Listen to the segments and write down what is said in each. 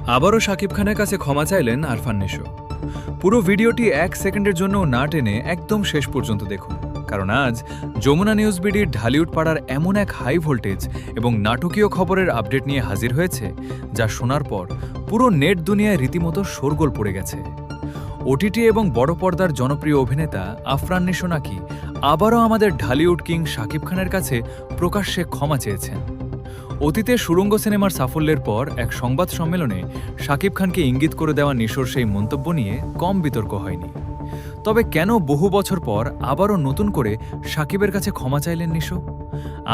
আবারও শাকিব খানের কাছে ক্ষমা চাইলেন আরফান নিশো। পুরো ভিডিওটি 1 সেকেন্ডের জন্য না টেনে একদম শেষ পর্যন্ত দেখুন, কারণ আজ যমুনা নিউজ বিডির ঢালিউড পাড়ার এমন এক হাই ভোল্টেজ এবং নাটকীয় খবরের আপডেট নিয়ে হাজির হয়েছে, যা শোনার পর পুরো নেট দুনিয়ায় রীতিমতো শোরগোল পড়ে গেছে। ওটিটি এবং বড় পর্দার জনপ্রিয় অভিনেতা আফরান নিশো নাকি আবারও আমাদের ঢালিউড কিং শাকিব খানের কাছে প্রকাশ্যে ক্ষমা চেয়েছেন। অতীতে সুড়ঙ্গ সিনেমার সাফল্যের পর এক সংবাদ সম্মেলনে শাকিব খানকে ইঙ্গিত করে দেওয়া নিশোর সেই মন্তব্য নিয়ে কম বিতর্ক হয়নি। তবে কেন বহু বছর পর আবারও নতুন করে শাকিবের কাছে ক্ষমা চাইলেন নিশো?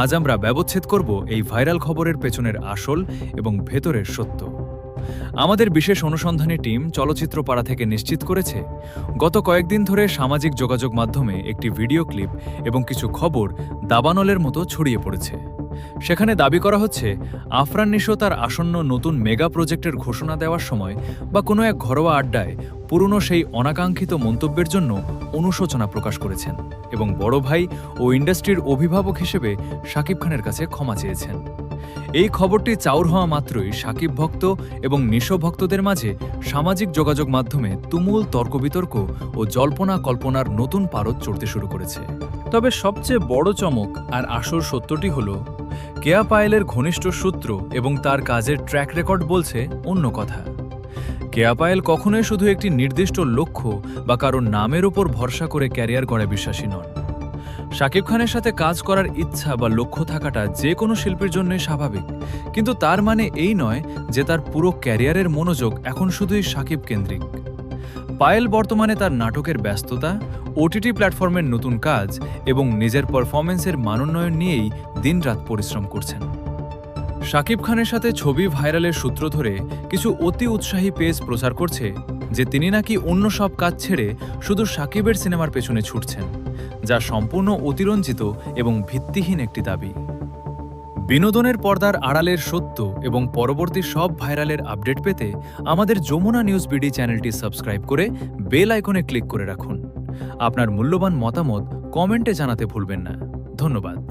আজ আমরা ব্যবচ্ছেদ করব এই ভাইরাল খবরের পেছনের আসল এবং ভেতরের সত্য। আমাদের বিশেষ অনুসন্ধানী টিম চলচ্চিত্র পাড়া থেকে নিশ্চিত করেছে, গত কয়েকদিন ধরে সামাজিক যোগাযোগ মাধ্যমে একটি ভিডিও ক্লিপ এবং কিছু খবর দাবানলের মতো ছড়িয়ে পড়েছে। সেখানে দাবি করা হচ্ছে, আফরান নিশো তার আসন্ন নতুন মেগা প্রজেক্টের ঘোষণা দেওয়ার সময় বা কোনো এক ঘরোয়া আড্ডায় পুরনো সেই অনাকাঙ্ক্ষিত মন্তব্যের জন্য অনুশোচনা প্রকাশ করেছেন এবং বড় ভাই ও ইন্ডাস্ট্রির অভিভাবক হিসেবে শাকিব খানের কাছে ক্ষমা চেয়েছেন। এই খবরটি চাউর হওয়া মাত্রই শাকিব ভক্ত এবং নিশো ভক্তদের মাঝে সামাজিক যোগাযোগ মাধ্যমে তুমুল তর্কবিতর্ক ও জল্পনা কল্পনার নতুন পারদ চড়তে শুরু করেছে। তবে সবচেয়ে বড় চমক আর আসল সত্যটি হল, কেয়া পায়েলের ঘনিষ্ঠ সূত্র এবং তার কাজের ট্র্যাক রেকর্ড বলছে অন্য কথা। কেয়া পায়েল কখনোই শুধু একটি নির্দিষ্ট লক্ষ্য বা কারোর নামের উপর ভরসা করে ক্যারিয়ার গড়ায় বিশ্বাসী নন। শাকিব খানের সাথে কাজ করার ইচ্ছা বা লক্ষ্য থাকাটা যে কোনো শিল্পীর জন্যই স্বাভাবিক, কিন্তু তার মানে এই নয় যে তার পুরো ক্যারিয়ারের মনোযোগ এখন শুধুই শাকিব কেন্দ্রিক। পায়েল বর্তমানে তার নাটকের ব্যস্ততা, ওটিটি প্ল্যাটফর্মের নতুন কাজ এবং নিজের পারফরমেন্সের মানোন্নয়ন নিয়েই দিনরাত পরিশ্রম করছেন। শাকিব খানের সাথে ছবি ভাইরালের সূত্র ধরে কিছু অতি উৎসাহী পেজ প্রচার করছে যে তিনি নাকি অন্য সব কাজ ছেড়ে শুধু শাকিবের সিনেমার পেছনে ছুটছেন, যা সম্পূর্ণ অতিরঞ্জিত এবং ভিত্তিহীন একটি দাবি। বিনোদনের পর্দার আড়ালের সত্য এবং পরবর্তী সব ভাইরালের আপডেট পেতে আমাদের যমুনা নিউজ বিডি চ্যানেলটি সাবস্ক্রাইব করে বেল আইকনে ক্লিক করে রাখুন। আপনার মূল্যবান মতামত কমেন্টে জানাতে ভুলবেন না। ধন্যবাদ।